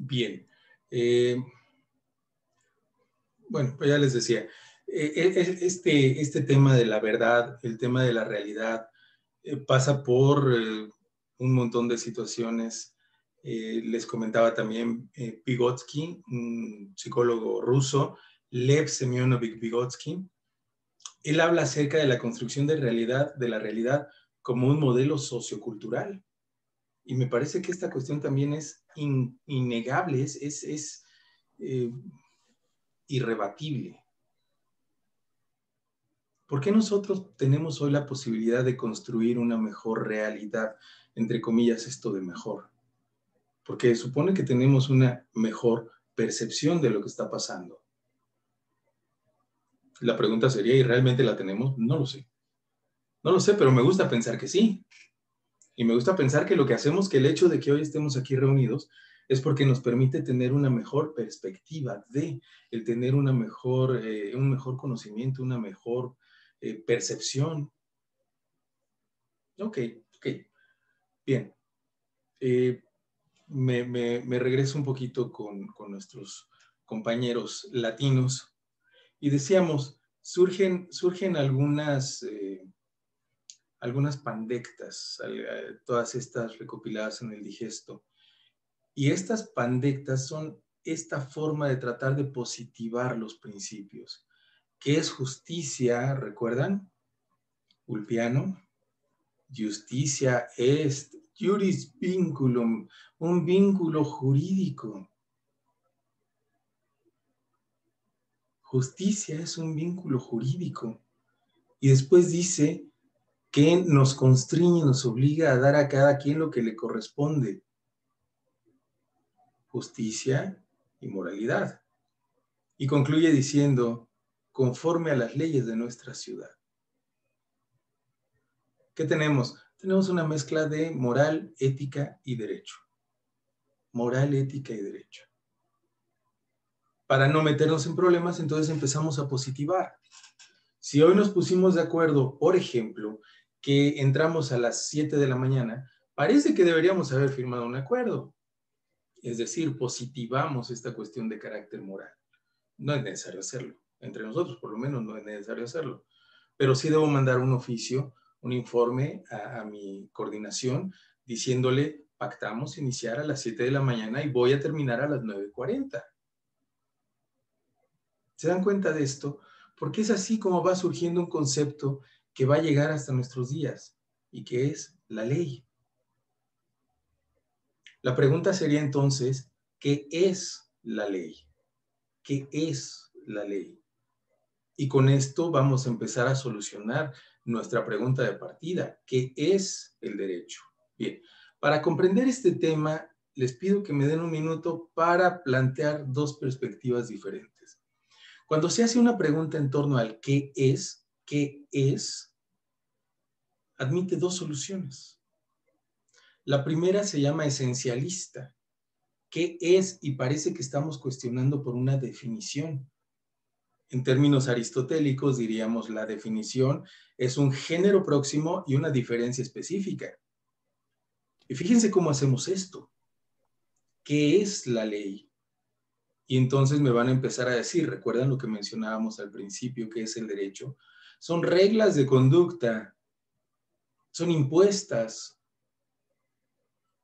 Bien. Bueno, pues ya les decía, este tema de la verdad, el tema de la realidad, pasa por un montón de situaciones. Les comentaba también Vygotsky, un psicólogo ruso, Lev Semyonovich Vygotsky. Él habla acerca de la construcción de la realidad como un modelo sociocultural. Y me parece que esta cuestión también es innegable, es irrebatible. ¿Por qué nosotros tenemos hoy la posibilidad de construir una mejor realidad? Entre comillas, esto de mejor. Porque supone que tenemos una mejor percepción de lo que está pasando. La pregunta sería, ¿y realmente la tenemos? No lo sé. No lo sé, pero me gusta pensar que sí. Y me gusta pensar que lo que hacemos, que el hecho de que hoy estemos aquí reunidos, es porque nos permite tener una mejor perspectiva el tener un mejor conocimiento, una mejor percepción. Ok. Bien. Me regreso un poquito con nuestros compañeros latinos y decíamos, surgen algunas pandectas, todas estas recopiladas en el Digesto. Y estas pandectas son esta forma de tratar de positivar los principios. ¿Qué es justicia? ¿Recuerdan? Ulpiano. Justicia est juris vinculum, un vínculo jurídico. Justicia es un vínculo jurídico. Y después dice que nos constriñe, nos obliga a dar a cada quien lo que le corresponde. Justicia y moralidad. Y concluye diciendo, conforme a las leyes de nuestra ciudad. ¿Qué tenemos? Tenemos una mezcla de moral, ética y derecho. Moral, ética y derecho. Para no meternos en problemas, entonces empezamos a positivar. Si hoy nos pusimos de acuerdo, por ejemplo, que entramos a las 7 de la mañana, parece que deberíamos haber firmado un acuerdo. Es decir, positivamos esta cuestión de carácter moral. No es necesario hacerlo. Entre nosotros, por lo menos, no es necesario hacerlo. Pero sí debo mandar un oficio, un informe a mi coordinación, diciéndole Pactamos iniciar a las 7 de la mañana y voy a terminar a las 9:40. ¿Se dan cuenta de esto? Porque es así como va surgiendo un concepto que va a llegar hasta nuestros días y que es la ley. La pregunta sería entonces, ¿qué es la ley? ¿Qué es la ley? Y con esto vamos a empezar a solucionar nuestra pregunta de partida. ¿Qué es el derecho? Bien, para comprender este tema, les pido que me den un minuto para plantear dos perspectivas diferentes. Cuando se hace una pregunta en torno al qué es, admite dos soluciones. La primera se llama esencialista. ¿Qué es? Y parece que estamos cuestionando por una definición. En términos aristotélicos diríamos la definición es un género próximo y una diferencia específica. Y fíjense cómo hacemos esto. ¿Qué es la ley? Y entonces me van a empezar a decir, ¿recuerdan lo que mencionábamos al principio, qué es el derecho? Son reglas de conducta, son impuestas,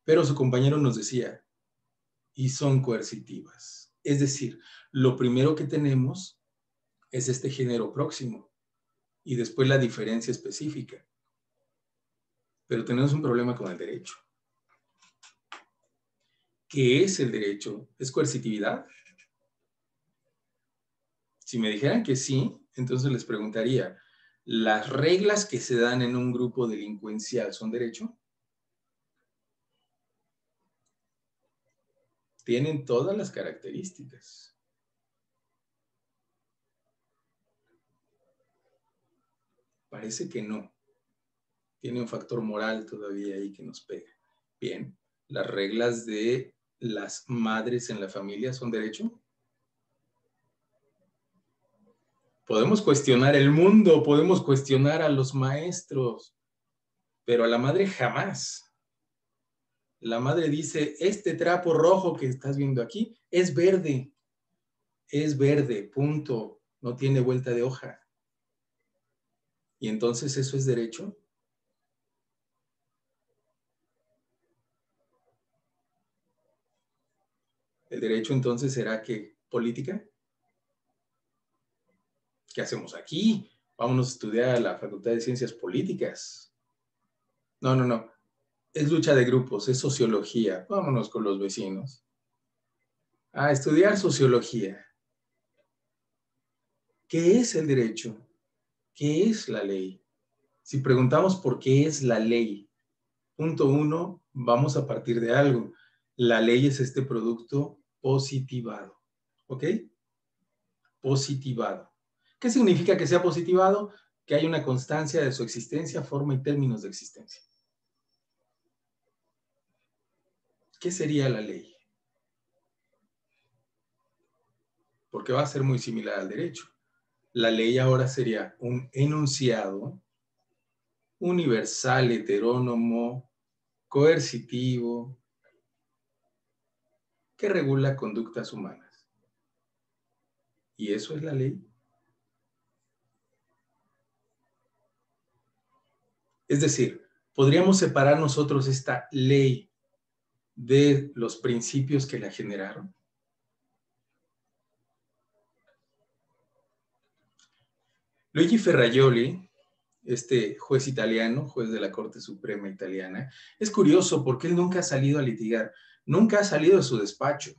pero su compañero nos decía, y son coercitivas. Es decir, lo primero que tenemos es este género próximo y después la diferencia específica. Pero tenemos un problema con el derecho. ¿Qué es el derecho? ¿Es coercitividad? Si me dijeran que sí, entonces les preguntaría, ¿las reglas que se dan en un grupo delincuencial son derecho? Tienen todas las características. Parece que no. Tiene un factor moral todavía ahí que nos pega. Bien, ¿las reglas de las madres en la familia son derecho? Podemos cuestionar el mundo, podemos cuestionar a los maestros, pero a la madre jamás. La madre dice, este trapo rojo que estás viendo aquí es verde, punto, no tiene vuelta de hoja. ¿Y entonces eso es derecho? ¿El derecho entonces será que política? ¿Qué hacemos aquí? Vámonos a estudiar a la Facultad de Ciencias Políticas. No, no, no. Es lucha de grupos, es sociología. Vámonos con los vecinos. A estudiar sociología. ¿Qué es el derecho? ¿Qué es la ley? Si preguntamos por qué es la ley, punto uno, vamos a partir de algo. La ley es este producto positivado. ¿Ok? Positivado. ¿Qué significa que sea positivado? Que hay una constancia de su existencia, forma y términos de existencia. ¿Qué sería la ley? Porque va a ser muy similar al derecho. La ley ahora sería un enunciado universal, heterónomo, coercitivo, que regula conductas humanas. ¿Y eso es la ley? Es decir, ¿podríamos separar nosotros esta ley de los principios que la generaron? Luigi Ferrajoli, este juez italiano, juez de la Corte Suprema italiana, es curioso porque él nunca ha salido a litigar, nunca ha salido de su despacho.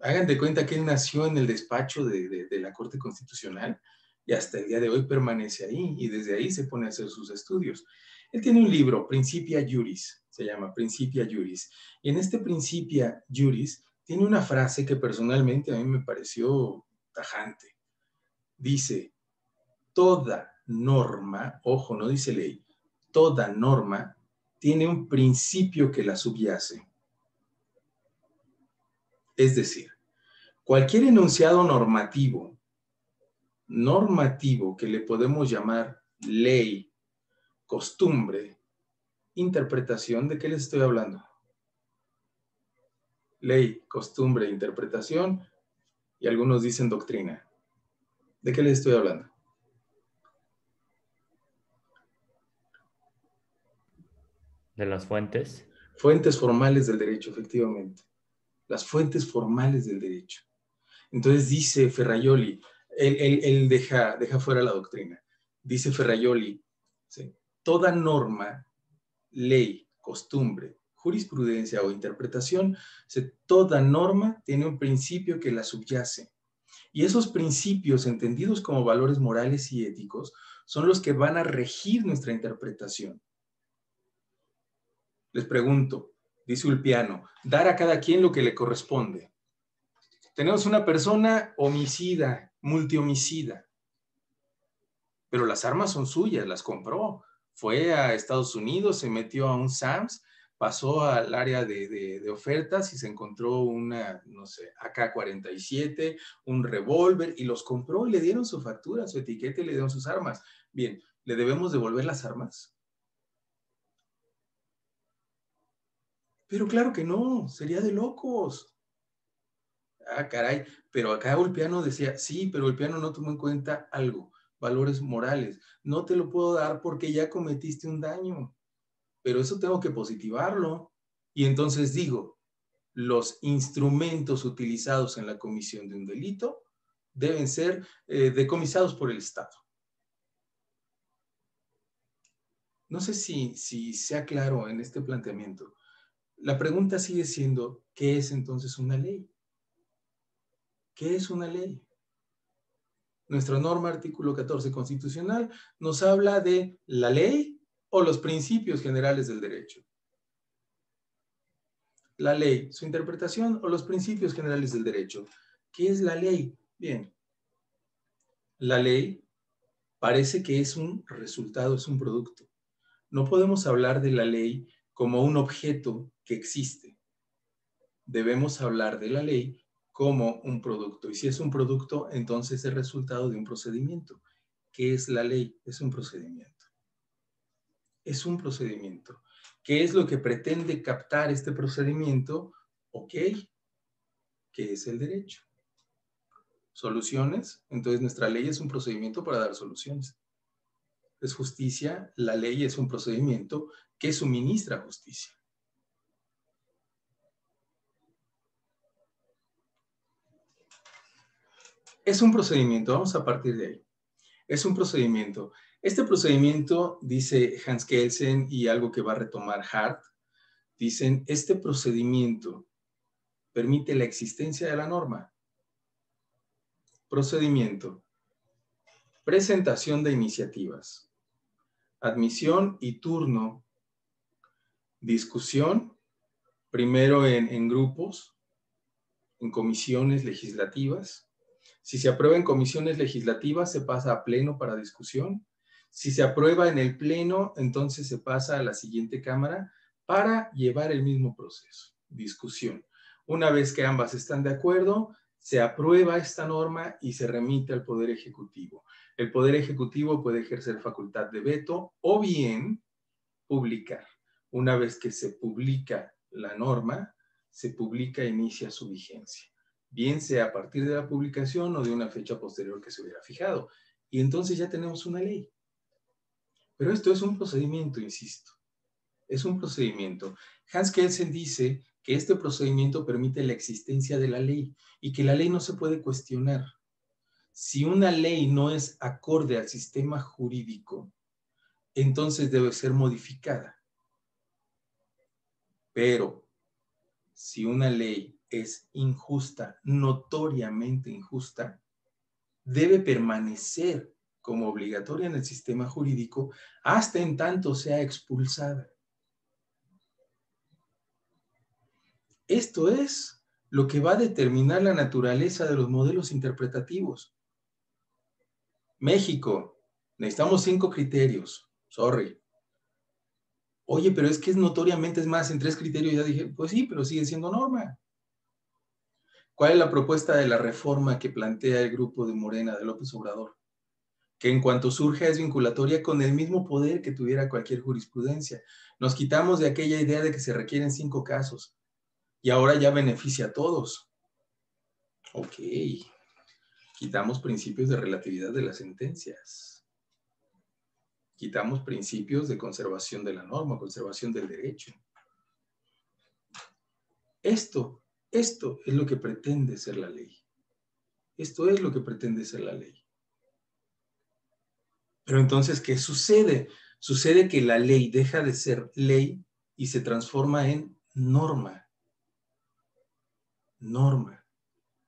Hagan de cuenta que él nació en el despacho de la Corte Constitucional y hasta el día de hoy permanece ahí y desde ahí se pone a hacer sus estudios. Él tiene un libro, Principia Juris, se llama Principia Juris, y en este Principia Juris tiene una frase que personalmente a mí me pareció tajante. Dice, toda norma, ojo, no dice ley, toda norma tiene un principio que la subyace. Es decir, cualquier enunciado normativo que le podemos llamar ley, costumbre, interpretación, ¿de qué les estoy hablando? Ley, costumbre, interpretación, y algunos dicen doctrina. ¿De qué les estoy hablando? De las fuentes. Fuentes formales del derecho, efectivamente. Las fuentes formales del derecho. Entonces dice Ferraioli, él deja fuera la doctrina. Dice Ferraioli, ¿sí? Toda norma, ley, costumbre, jurisprudencia o interpretación, toda norma tiene un principio que la subyace. Y esos principios, entendidos como valores morales y éticos, son los que van a regir nuestra interpretación. Les pregunto, dice Ulpiano, dar a cada quien lo que le corresponde. Tenemos una persona homicida, multihomicida, pero las armas son suyas, las compró. Fue a Estados Unidos, se metió a un Sam's, pasó al área de ofertas y se encontró una, no sé, AK-47, un revólver y los compró y le dieron su factura, su etiqueta y le dieron sus armas. Bien, ¿le debemos devolver las armas? Pero claro que no, sería de locos. Ah, caray, pero acá Ulpiano decía, sí, pero Ulpiano no tomó en cuenta algo, valores morales. No te lo puedo dar porque ya cometiste un daño, pero eso tengo que positivarlo. Y entonces digo, los instrumentos utilizados en la comisión de un delito deben ser decomisados por el Estado. No sé si sea claro en este planteamiento. La pregunta sigue siendo, ¿qué es entonces una ley? ¿Qué es una ley? Nuestra norma, artículo 14 constitucional, nos habla de la ley o los principios generales del derecho. La ley, su interpretación o los principios generales del derecho. ¿Qué es la ley? Bien, la ley parece que es un resultado, es un producto. No podemos hablar de la ley como un objeto que existe. Debemos hablar de la ley como un producto. Y si es un producto, entonces es resultado de un procedimiento. ¿Qué es la ley? Es un procedimiento. Es un procedimiento. ¿Qué es lo que pretende captar este procedimiento? Ok, ¿qué es el derecho? ¿Soluciones? Entonces nuestra ley es un procedimiento para dar soluciones. ¿Es justicia? La ley es un procedimiento que suministra justicia. Es un procedimiento, vamos a partir de ahí. Es un procedimiento. Este procedimiento, dice Hans Kelsen y algo que va a retomar Hart, dicen, este procedimiento permite la existencia de la norma. Procedimiento. Presentación de iniciativas. Admisión y turno. Discusión, primero en grupos, en comisiones legislativas. Si se aprueba en comisiones legislativas, se pasa a pleno para discusión. Si se aprueba en el pleno, entonces se pasa a la siguiente cámara para llevar el mismo proceso, discusión. Una vez que ambas están de acuerdo, se aprueba esta norma y se remite al Poder Ejecutivo. El Poder Ejecutivo puede ejercer facultad de veto o bien publicar. Una vez que se publica la norma, se publica e inicia su vigencia, bien sea a partir de la publicación o de una fecha posterior que se hubiera fijado. Y entonces ya tenemos una ley. Pero esto es un procedimiento, insisto. Es un procedimiento. Hans Kelsen dice que este procedimiento permite la existencia de la ley y que la ley no se puede cuestionar. Si una ley no es acorde al sistema jurídico, entonces debe ser modificada. Pero si una ley es injusta, notoriamente injusta, debe permanecer como obligatoria en el sistema jurídico hasta en tanto sea expulsada. Esto es lo que va a determinar la naturaleza de los modelos interpretativos. México, necesitamos 5 criterios. Sorry. Oye, pero es que notoriamente es más, en 3 criterios ya dije, pues sí, pero sigue siendo norma. ¿Cuál es la propuesta de la reforma que plantea el grupo de Morena, de López Obrador? Que en cuanto surja es vinculatoria con el mismo poder que tuviera cualquier jurisprudencia. Nos quitamos de aquella idea de que se requieren 5 casos y ahora ya beneficia a todos. Ok, quitamos principios de relatividad de las sentencias. Quitamos principios de conservación de la norma, conservación del derecho. Esto es lo que pretende ser la ley. Esto es lo que pretende ser la ley. Pero entonces, ¿qué sucede? Sucede que la ley deja de ser ley y se transforma en norma. Norma.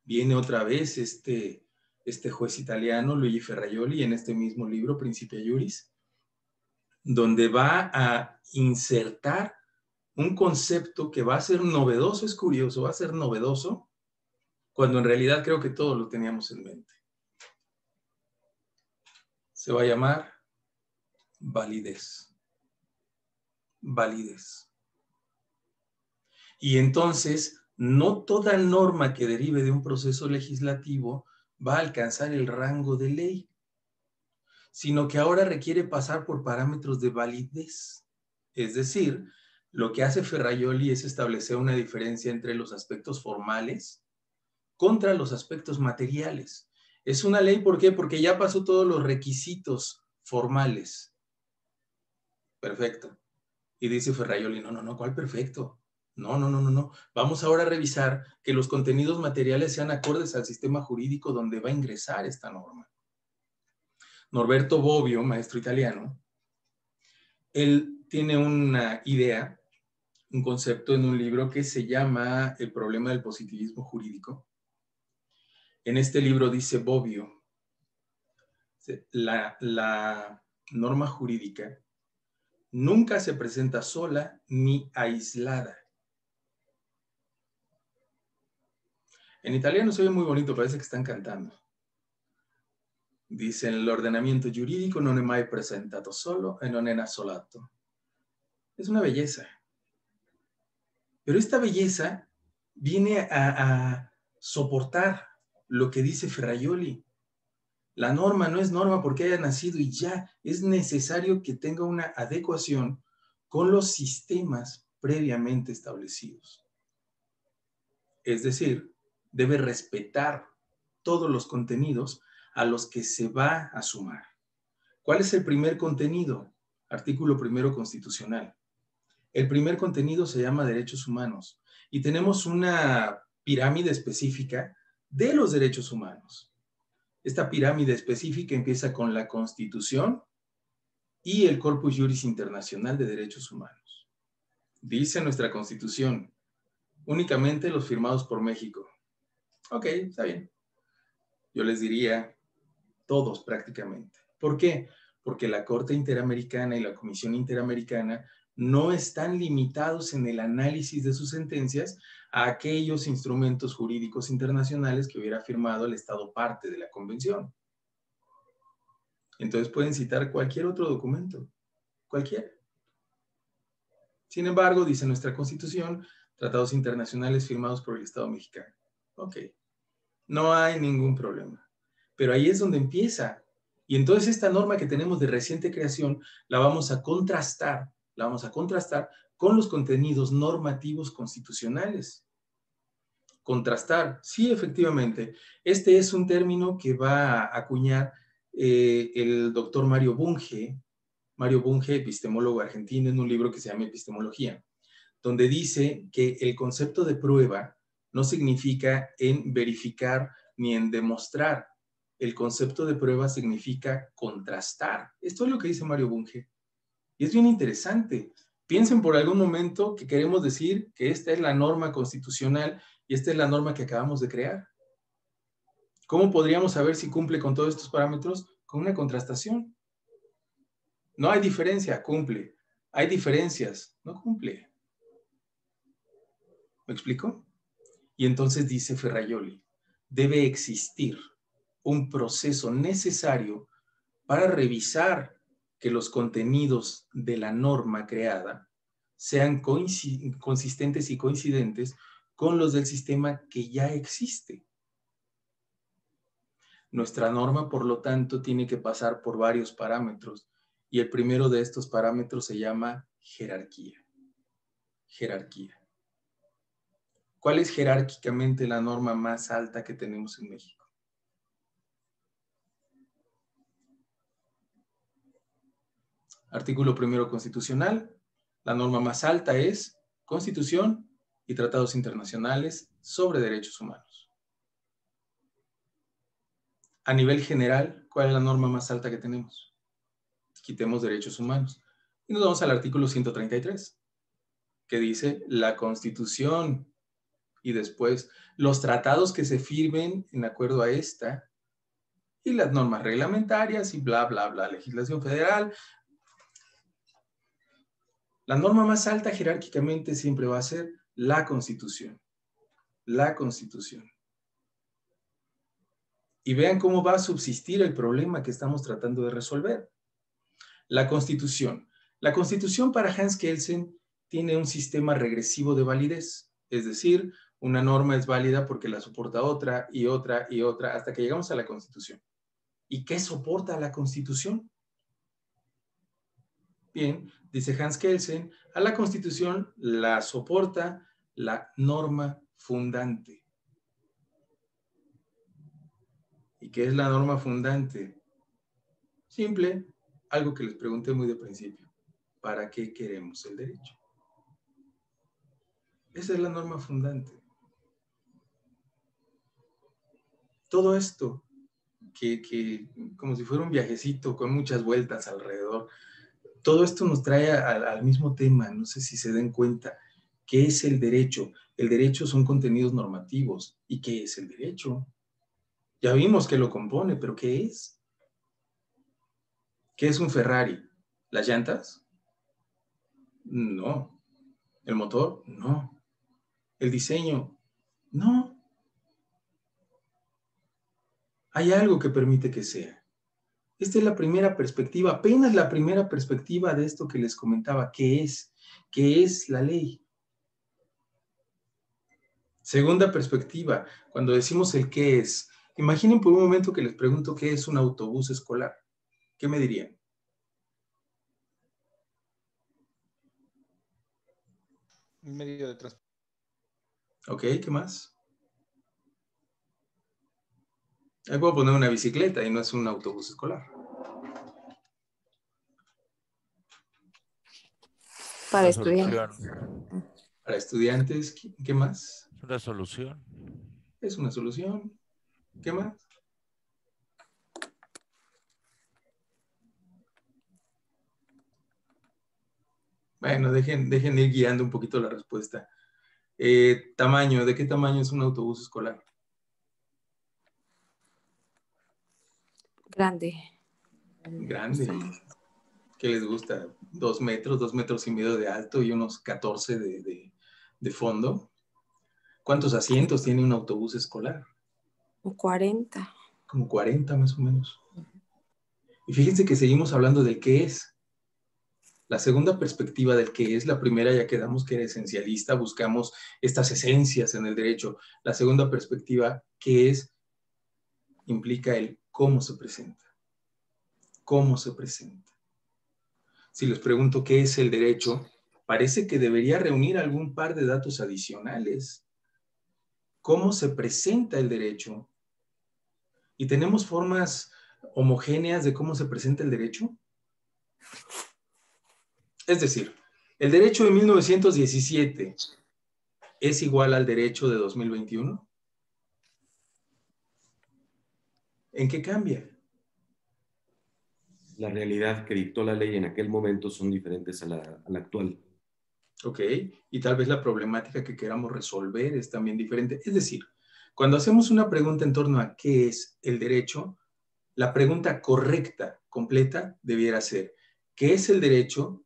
Viene otra vez este juez italiano, Luigi Ferrajoli, en este mismo libro, Principia Juris, donde va a insertar un concepto que va a ser novedoso, es curioso, va a ser novedoso, cuando en realidad creo que todos lo teníamos en mente. Se va a llamar validez. Validez. Y entonces, no toda norma que derive de un proceso legislativo va a alcanzar el rango de ley, sino que ahora requiere pasar por parámetros de validez. Es decir, lo que hace Ferrajoli es establecer una diferencia entre los aspectos formales contra los aspectos materiales. Es una ley, ¿por qué? Porque ya pasó todos los requisitos formales. Perfecto. Y dice Ferrajoli, no, ¿cuál perfecto? No. Vamos ahora a revisar que los contenidos materiales sean acordes al sistema jurídico donde va a ingresar esta norma. Norberto Bobbio, maestro italiano, él tiene una idea, un concepto en un libro que se llama El problema del positivismo jurídico. En este libro dice Bobbio, la norma jurídica nunca se presenta sola ni aislada. En italiano se oye muy bonito, parece que están cantando. Dice, el ordenamiento giuridico non è mai presentato solo e non è assolato. Es una belleza. Pero esta belleza viene a soportar lo que dice Ferrajoli. La norma no es norma porque haya nacido y ya. Es necesario que tenga una adecuación con los sistemas previamente establecidos. Es decir, debe respetar todos los contenidos a los que se va a sumar. ¿Cuál es el primer contenido? Artículo primero constitucional. El primer contenido se llama derechos humanos y tenemos una pirámide específica de los derechos humanos. Esta pirámide específica empieza con la Constitución y el Corpus Juris Internacional de Derechos Humanos. Dice nuestra Constitución, únicamente los firmados por México. Ok, está bien. Yo les diría todos prácticamente. ¿Por qué? Porque la Corte Interamericana y la Comisión Interamericana no están limitados en el análisis de sus sentencias a aquellos instrumentos jurídicos internacionales que hubiera firmado el Estado parte de la Convención. Entonces pueden citar cualquier otro documento, cualquiera. Sin embargo, dice nuestra Constitución, tratados internacionales firmados por el Estado mexicano. Ok, no hay ningún problema. Pero ahí es donde empieza. Y entonces esta norma que tenemos de reciente creación la vamos a contrastar con los contenidos normativos constitucionales. Contrastar, sí, efectivamente. Este es un término que va a acuñar el doctor Mario Bunge, epistemólogo argentino, en un libro que se llama Epistemología, donde dice que el concepto de prueba no significa en verificar ni en demostrar. El concepto de prueba significa contrastar. Esto es lo que dice Mario Bunge. Y es bien interesante. Piensen por algún momento que queremos decir que esta es la norma constitucional y esta es la norma que acabamos de crear. ¿Cómo podríamos saber si cumple con todos estos parámetros? Con una contrastación. No hay diferencia, cumple. Hay diferencias, no cumple. ¿Me explico? Y entonces dice Ferrajoli, debe existir un proceso necesario para revisar que los contenidos de la norma creada sean consistentes y coincidentes con los del sistema que ya existe. Nuestra norma, por lo tanto, tiene que pasar por varios parámetros y el primero de estos parámetros se llama jerarquía. Jerarquía. ¿Cuál es jerárquicamente la norma más alta que tenemos en México? Artículo primero constitucional. La norma más alta es Constitución y tratados internacionales sobre derechos humanos. A nivel general, ¿cuál es la norma más alta que tenemos? Quitemos derechos humanos. Y nos vamos al artículo 133, que dice la Constitución y después los tratados que se firmen en acuerdo a esta y las normas reglamentarias y bla, bla, bla, legislación federal. La norma más alta jerárquicamente siempre va a ser la Constitución. La Constitución. Y vean cómo va a subsistir el problema que estamos tratando de resolver. La Constitución. La Constitución para Hans Kelsen tiene un sistema regresivo de validez. Es decir, una norma es válida porque la soporta otra y otra y otra hasta que llegamos a la Constitución. ¿Y qué soporta la Constitución? Bien, dice Hans Kelsen, a la Constitución la soporta la norma fundante. ¿Y qué es la norma fundante? Simple, algo que les pregunté muy de principio. ¿Para qué queremos el derecho? Esa es la norma fundante. Todo esto, que como si fuera un viajecito con muchas vueltas alrededor, todo esto nos trae al mismo tema, no sé si se den cuenta. ¿Qué es el derecho? El derecho son contenidos normativos. ¿Y qué es el derecho? Ya vimos que lo compone, pero ¿qué es? ¿Qué es un Ferrari? ¿Las llantas? No. ¿El motor? No. ¿El diseño? No. Hay algo que permite que sea. Esta es la primera perspectiva, apenas la primera perspectiva de esto que les comentaba. ¿Qué es? ¿Qué es la ley? Segunda perspectiva, cuando decimos el qué es, imaginen por un momento que les pregunto qué es un autobús escolar. ¿Qué me dirían? Un medio de transporte. Ok, ¿qué más? Ahí puedo poner una bicicleta y no es un autobús escolar. Para estudiantes. Para estudiantes, ¿qué más? Es una solución. Es una solución. ¿Qué más? Bueno, dejen ir guiando un poquito la respuesta. Tamaño, ¿de qué tamaño es un autobús escolar? Grande. Grande. ¿Qué les gusta? 2 metros, 2,5 metros de alto y unos 14 de fondo. ¿Cuántos asientos tiene un autobús escolar? 40. Como 40 más o menos. Y fíjense que seguimos hablando del qué es. La segunda perspectiva del qué es, la primera ya quedamos que era esencialista, buscamos estas esencias en el derecho. La segunda perspectiva, qué es, implica el cómo se presenta. ¿Cómo se presenta? Si les pregunto qué es el derecho, parece que debería reunir algún par de datos adicionales. ¿Cómo se presenta el derecho? ¿Y tenemos formas homogéneas de cómo se presenta el derecho? Es decir, el derecho de 1917 es igual al derecho de 2021. ¿En qué cambia? La realidad que dictó la ley en aquel momento son diferentes a la actual. Ok, y tal vez la problemática que queramos resolver es también diferente. Es decir, cuando hacemos una pregunta en torno a qué es el derecho, la pregunta correcta, completa, debiera ser, ¿qué es el derecho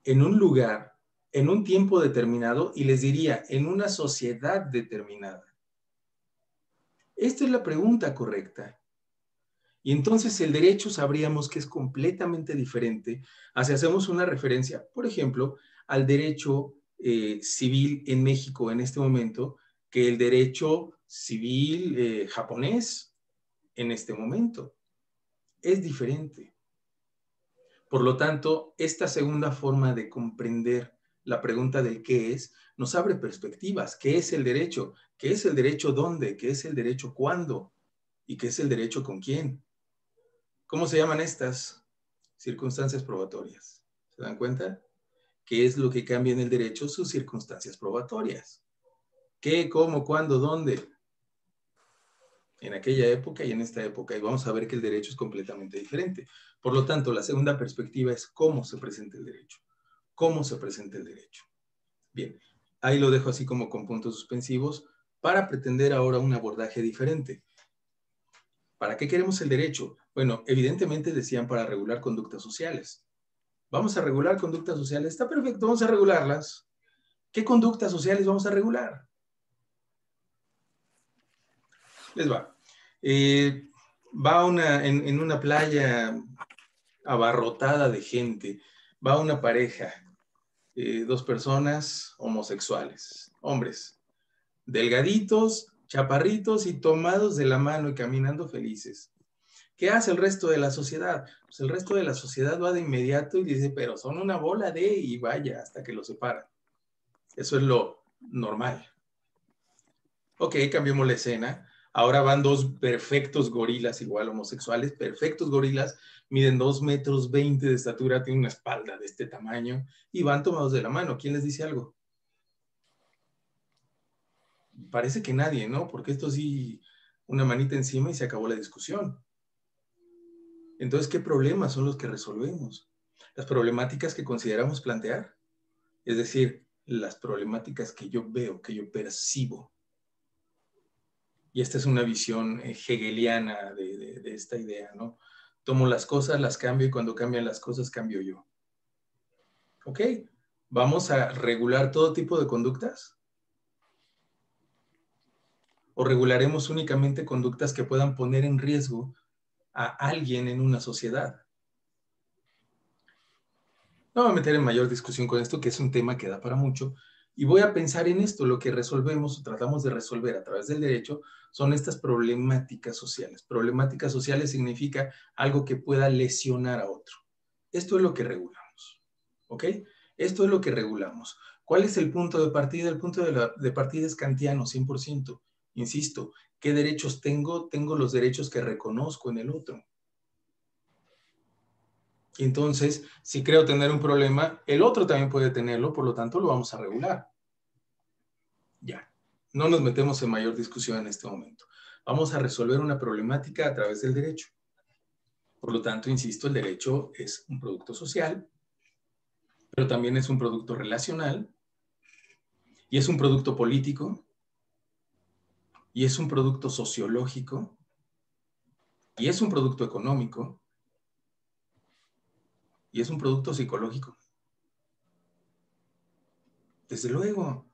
en un lugar, en un tiempo determinado? Y les diría, en una sociedad determinada. Esta es la pregunta correcta. Y entonces el derecho sabríamos que es completamente diferente a si hacemos una referencia, por ejemplo, al derecho civil en México en este momento, que el derecho civil japonés en este momento. Es diferente. Por lo tanto, esta segunda forma de comprender la pregunta del qué es, nos abre perspectivas. ¿Qué es el derecho? ¿Qué es el derecho dónde? ¿Qué es el derecho cuándo? ¿Y qué es el derecho con quién? ¿Cómo se llaman estas circunstancias probatorias? ¿Se dan cuenta? ¿Qué es lo que cambia en el derecho? Sus circunstancias probatorias. ¿Qué, cómo, cuándo, dónde? En aquella época y en esta época. Y vamos a ver que el derecho es completamente diferente. Por lo tanto, la segunda perspectiva es cómo se presenta el derecho. ¿Cómo se presenta el derecho? Bien, ahí lo dejo así como con puntos suspensivos para pretender ahora un abordaje diferente. ¿Para qué queremos el derecho? Bueno, evidentemente decían para regular conductas sociales. Vamos a regular conductas sociales. Está perfecto, vamos a regularlas. ¿Qué conductas sociales vamos a regular? Les va. Va en una playa abarrotada de gente, va una pareja, dos personas homosexuales, hombres, delgaditos, chaparritos y tomados de la mano y caminando felices. ¿Qué hace el resto de la sociedad? Pues el resto de la sociedad va de inmediato y dice, pero son una bola de, y vaya, hasta que los separan. Eso es lo normal. Ok, cambiemos la escena. Ahora van dos perfectos gorilas, igual homosexuales, perfectos gorilas, miden 2,20 m de estatura, tienen una espalda de este tamaño y van tomados de la mano. ¿Quién les dice algo? Parece que nadie, ¿no? Porque esto sí, una manita encima y se acabó la discusión. Entonces, ¿qué problemas son los que resolvemos? Las problemáticas que consideramos plantear, es decir, las problemáticas que yo veo, que yo percibo. Y esta es una visión hegeliana de esta idea, ¿no? Tomo las cosas, las cambio y cuando cambian las cosas, cambio yo. ¿Ok? ¿Vamos a regular todo tipo de conductas? ¿O regularemos únicamente conductas que puedan poner en riesgo a alguien en una sociedad? No me voy a meter en mayor discusión con esto, que es un tema que da para mucho, y voy a pensar en esto. Lo que resolvemos o tratamos de resolver a través del derecho son estas problemáticas sociales. Problemáticas sociales significa algo que pueda lesionar a otro. Esto es lo que regulamos, ¿ok? Esto es lo que regulamos. ¿Cuál es el punto de partida? El punto de partida es kantiano, 100%. Insisto, ¿qué derechos tengo? Tengo los derechos que reconozco en el otro. Y entonces, si creo tener un problema, el otro también puede tenerlo, por lo tanto lo vamos a regular. Ya, no nos metemos en mayor discusión en este momento. Vamos a resolver una problemática a través del derecho. Por lo tanto, insisto, el derecho es un producto social, pero también es un producto relacional, y es un producto político, y es un producto sociológico, y es un producto económico, y es un producto psicológico. Desde luego,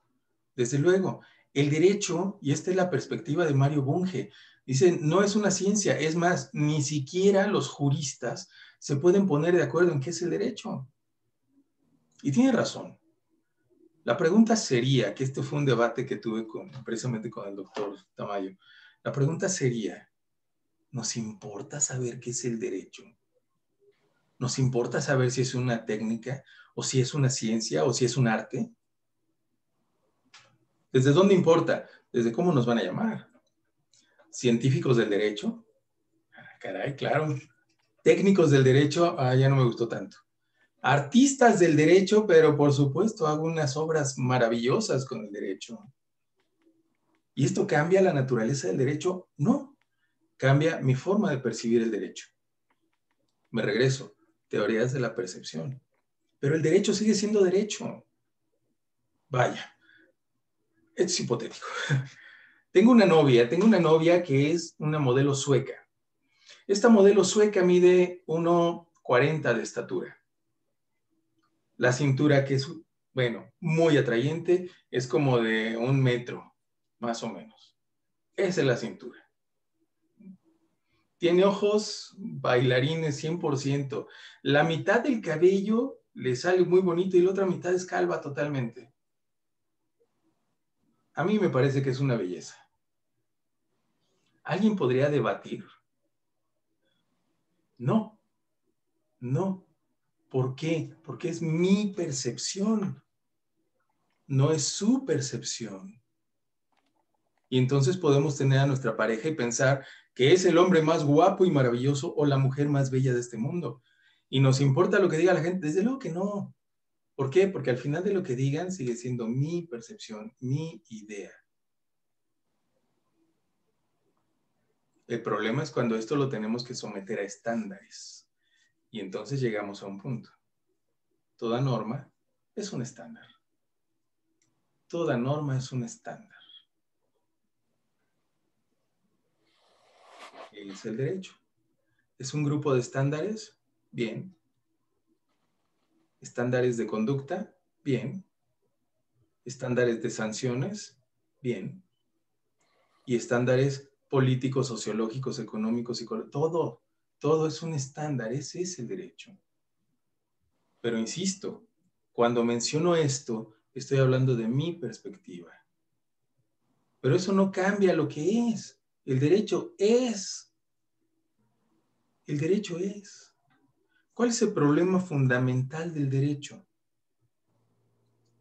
desde luego. El derecho, y esta es la perspectiva de Mario Bunge, dice, no es una ciencia, es más, ni siquiera los juristas se pueden poner de acuerdo en qué es el derecho. Y tiene razón. La pregunta sería, que este fue un debate que tuve precisamente con el doctor Tamayo, la pregunta sería, ¿nos importa saber qué es el derecho? ¿Nos importa saber si es una técnica, o si es una ciencia, o si es un arte? ¿Desde dónde importa? ¿Desde cómo nos van a llamar? ¿Científicos del derecho? Ah, caray, claro. Técnicos del derecho, ya no me gustó tanto. Artistas del derecho, pero por supuesto hago unas obras maravillosas con el derecho. ¿Y esto cambia la naturaleza del derecho? No. Cambia mi forma de percibir el derecho. Me regreso. Teorías de la percepción. Pero el derecho sigue siendo derecho. Vaya. Esto es hipotético. Tengo una novia que es una modelo sueca. Esta modelo sueca mide 1,40 de estatura. La cintura, que es, bueno, muy atrayente, es como de 1 metro, más o menos. Esa es la cintura. Tiene ojos bailarines 100%. La mitad del cabello le sale muy bonito y la otra mitad es calva totalmente. A mí me parece que es una belleza. ¿Alguien podría debatir? No, no. ¿Por qué? Porque es mi percepción, no es su percepción. Y entonces podemos tener a nuestra pareja y pensar que es el hombre más guapo y maravilloso o la mujer más bella de este mundo. ¿Y nos importa lo que diga la gente? Desde luego que no. ¿Por qué? Porque al final de lo que digan sigue siendo mi percepción, mi idea. El problema es cuando esto lo tenemos que someter a estándares. Y entonces llegamos a un punto. Toda norma es un estándar. Toda norma es un estándar. Es el derecho. ¿Es un grupo de estándares? Bien. ¿Estándares de conducta? Bien. ¿Estándares de sanciones? Bien. Y estándares políticos, sociológicos, económicos, psicológicos. Todo es un estándar. Ese es el derecho. Pero insisto, cuando menciono esto, estoy hablando de mi perspectiva. Pero eso no cambia lo que es. El derecho es. El derecho es. ¿Cuál es el problema fundamental del derecho?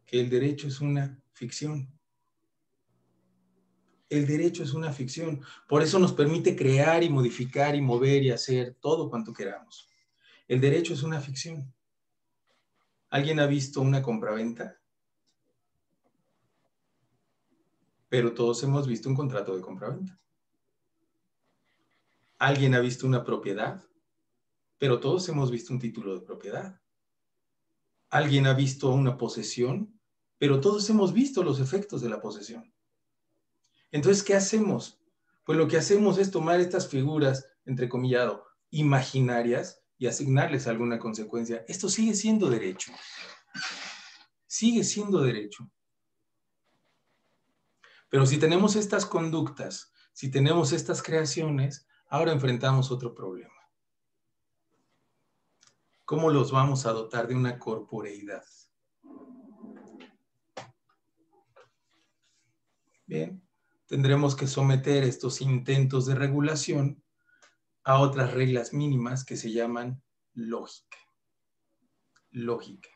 Que el derecho es una ficción. El derecho es una ficción. Por eso nos permite crear y modificar y mover y hacer todo cuanto queramos. El derecho es una ficción. ¿Alguien ha visto una compraventa? Pero todos hemos visto un contrato de compraventa. ¿Alguien ha visto una propiedad? Pero todos hemos visto un título de propiedad. ¿Alguien ha visto una posesión? Pero todos hemos visto los efectos de la posesión. Entonces, ¿qué hacemos? Pues lo que hacemos es tomar estas figuras, entrecomillado, imaginarias y asignarles alguna consecuencia. Esto sigue siendo derecho. Sigue siendo derecho. Pero si tenemos estas conductas, si tenemos estas creaciones, ahora enfrentamos otro problema. ¿Cómo los vamos a dotar de una corporeidad? Bien, tendremos que someter estos intentos de regulación a otras reglas mínimas que se llaman lógica. Lógica.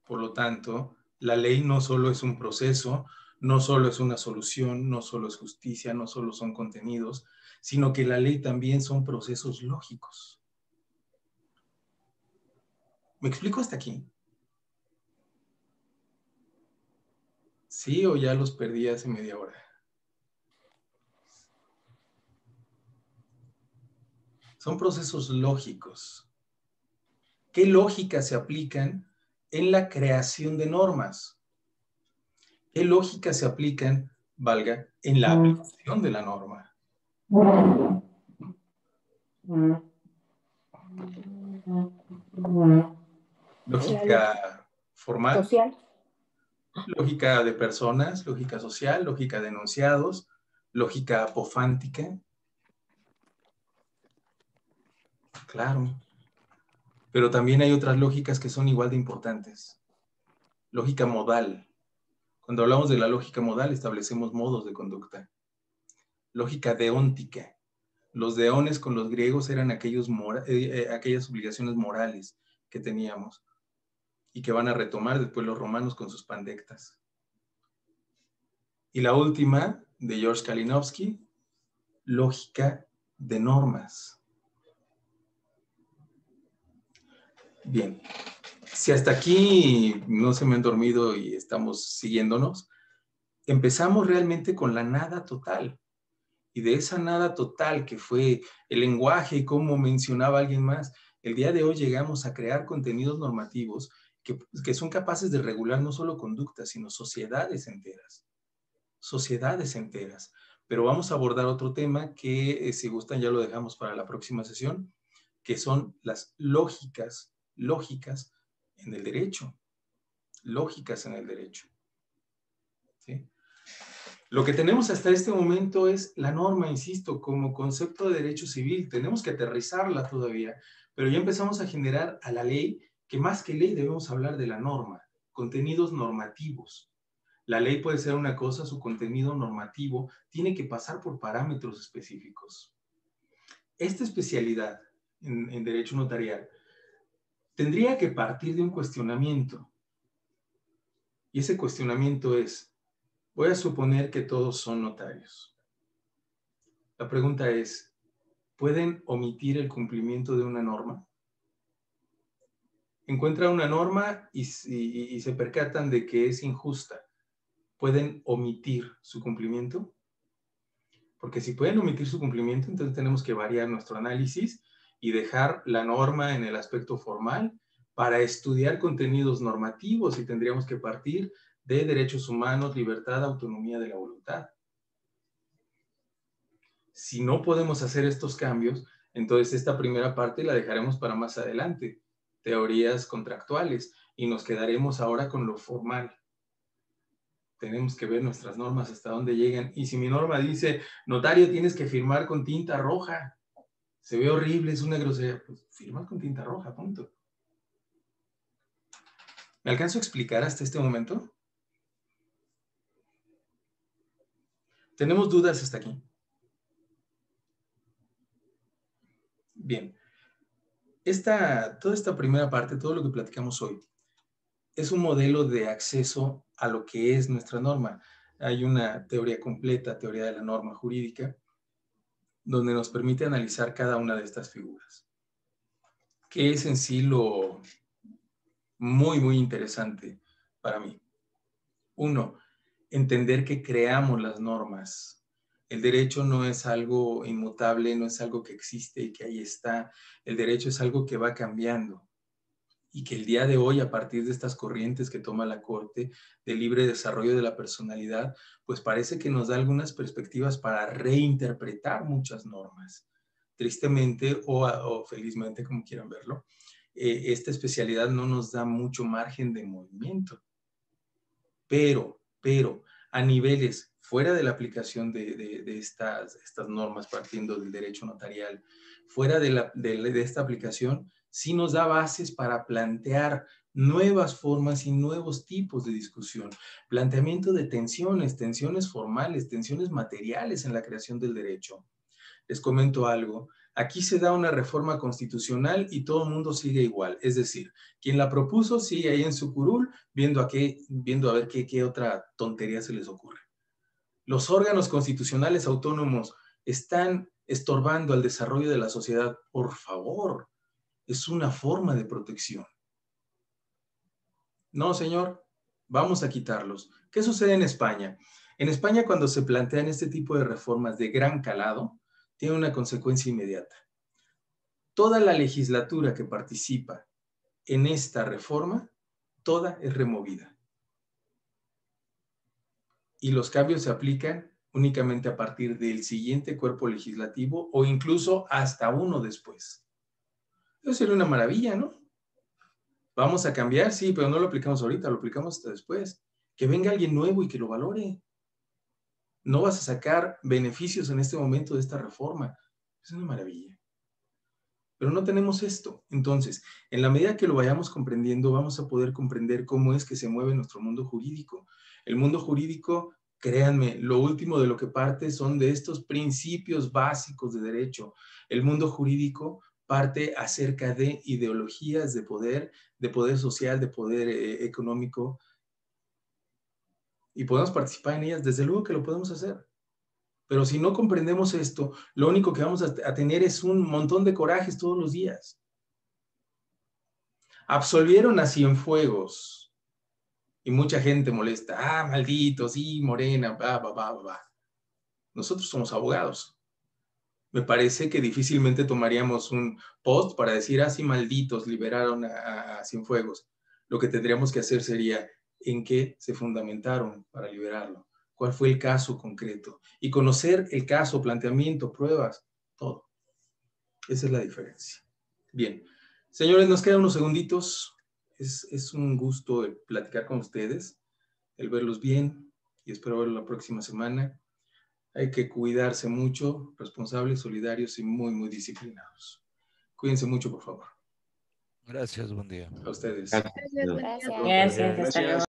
Por lo tanto, la ley no solo es un proceso, no solo es una solución, no solo es justicia, no solo son contenidos, sino que la ley también son procesos lógicos. ¿Me explico hasta aquí? ¿Sí o ya los perdí hace media hora? Son procesos lógicos. ¿Qué lógicas se aplican en la creación de normas? ¿Qué lógicas se aplican, valga, en la aplicación de la norma? Lógica formal, social. lógica de personas, lógica social, lógica de enunciados, lógica apofántica. Claro. Pero también hay otras lógicas que son igual de importantes. Lógica modal. Cuando hablamos de la lógica modal, establecemos modos de conducta. Lógica deóntica. Los deones con los griegos eran aquellas obligaciones morales que teníamos y que van a retomar después los romanos con sus pandectas. Y la última, de George Kalinowski, lógica de normas. Bien, si hasta aquí no se me han dormido y estamos siguiéndonos, empezamos realmente con la nada total. Y de esa nada total que fue el lenguaje y como mencionaba alguien más, el día de hoy llegamos a crear contenidos normativos que son capaces de regular no solo conductas, sino sociedades enteras. Sociedades enteras. Pero vamos a abordar otro tema que, si gustan, ya lo dejamos para la próxima sesión, que son las lógicas en el derecho. Lógicas en el derecho. ¿Sí? Lo que tenemos hasta este momento es la norma, insisto, como concepto de derecho civil. Tenemos que aterrizarla todavía, pero ya empezamos a generar a la ley, que más que ley debemos hablar de la norma, contenidos normativos. La ley puede ser una cosa, su contenido normativo tiene que pasar por parámetros específicos. Esta especialidad en derecho notarial tendría que partir de un cuestionamiento. Y ese cuestionamiento es, voy a suponer que todos son notarios. La pregunta es, ¿pueden omitir el cumplimiento de una norma? encuentran una norma y se percatan de que es injusta. ¿Pueden omitir su cumplimiento? Porque si pueden omitir su cumplimiento, entonces tenemos que variar nuestro análisis y dejar la norma en el aspecto formal para estudiar contenidos normativos, y tendríamos que partir de derechos humanos, libertad, autonomía de la voluntad. Si no podemos hacer estos cambios, entonces esta primera parte la dejaremos para más adelante, teorías contractuales, y nos quedaremos ahora con lo formal. Tenemos que ver nuestras normas hasta dónde llegan. Y si mi norma dice, notario, tienes que firmar con tinta roja, se ve horrible, es una grosería, pues firma con tinta roja, punto. ¿Me alcanzo a explicar hasta este momento? ¿Tenemos dudas hasta aquí? Bien. Toda esta primera parte, todo lo que platicamos hoy, es un modelo de acceso a lo que es nuestra norma. Hay una teoría completa, teoría de la norma jurídica, donde nos permite analizar cada una de estas figuras. ¿Qué es en sí lo muy, muy interesante para mí? Uno, entender que creamos las normas. El derecho no es algo inmutable, no es algo que existe y que ahí está. El derecho es algo que va cambiando. Y que el día de hoy, a partir de estas corrientes que toma la Corte de libre desarrollo de la personalidad, pues parece que nos da algunas perspectivas para reinterpretar muchas normas. Tristemente o felizmente, como quieran verlo, esta especialidad no nos da mucho margen de movimiento. Pero, a niveles fuera de la aplicación de estas normas, partiendo del derecho notarial, fuera de esta aplicación, sí nos da bases para plantear nuevas formas y nuevos tipos de discusión, planteamiento de tensiones formales, tensiones materiales en la creación del derecho. Les comento algo. Aquí se da una reforma constitucional y todo el mundo sigue igual. Es decir, quien la propuso sigue ahí en su curul viendo a ver qué otra tontería se les ocurre. Los órganos constitucionales autónomos están estorbando al desarrollo de la sociedad. Por favor, es una forma de protección. No, señor, vamos a quitarlos. ¿Qué sucede en España? En España, cuando se plantean este tipo de reformas de gran calado, tiene una consecuencia inmediata. Toda la legislatura que participa en esta reforma, toda es removida. Y los cambios se aplican únicamente a partir del siguiente cuerpo legislativo o incluso hasta uno después. Eso sería una maravilla, ¿no? Vamos a cambiar, sí, pero no lo aplicamos ahorita, lo aplicamos hasta después. Que venga alguien nuevo y que lo valore. No vas a sacar beneficios en este momento de esta reforma. Es una maravilla. Pero no tenemos esto. Entonces, en la medida que lo vayamos comprendiendo, vamos a poder comprender cómo es que se mueve nuestro mundo jurídico. El mundo jurídico, créanme, lo último de lo que parte son de estos principios básicos de derecho. El mundo jurídico parte acerca de ideologías de poder social, de poder económico, y podemos participar en ellas. Desde luego que lo podemos hacer. Pero si no comprendemos esto, lo único que vamos a tener es un montón de corajes todos los días. Absolvieron a Cienfuegos y mucha gente molesta. Ah, maldito, sí, Morena, Nosotros somos abogados. Me parece que difícilmente tomaríamos un post para decir, ah, sí, malditos, liberaron a Cienfuegos. Lo que tendríamos que hacer sería, ¿en qué se fundamentaron para liberarlo? ¿Cuál fue el caso concreto? Y conocer el caso, planteamiento, pruebas, todo. Esa es la diferencia. Bien. Señores, nos quedan unos segunditos. Es un gusto el platicar con ustedes, el verlos bien, y espero verlos la próxima semana. Hay que cuidarse mucho, responsables, solidarios y muy, muy disciplinados. Cuídense mucho, por favor. Gracias, buen día. A ustedes. Gracias. Gracias, hasta luego.